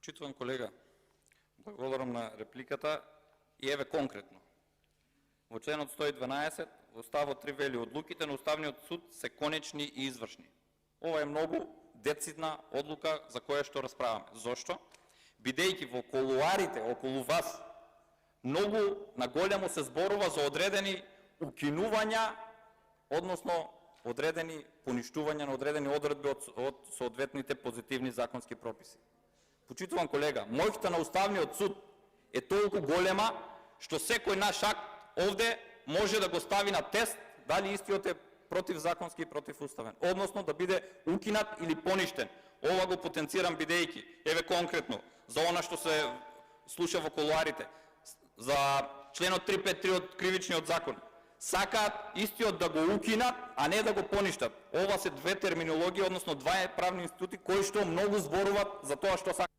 Почитуван колега, благодарам на репликата и еве конкретно. Во членот 112 во ставот 3 вели одлуките на Уставниот суд се конечни и извршни. Ова е многу децидна одлука за која што расправаме. Зошто? Бидејќи во колуарите околу вас многу наголемо се зборува за одредени укинувања, односно одредени поништувања на одредени одредби од соодветните позитивни законски прописи. Почитуван колега, моќта на Уставниот суд е толку голема што секој наш акт овде може да го стави на тест дали истиот е противзаконски и противуставен, односно да биде укинат или поништен. Ова го потенцирам бидејќи, еве конкретно, за она што се слуша во колуарите, за членот 353 од Кривичниот закон. Сакаат истиот да го укинат, а не да го поништат. Ова се две терминологии, односно два правни институти кои што многу зборуваат за тоа што сакаат.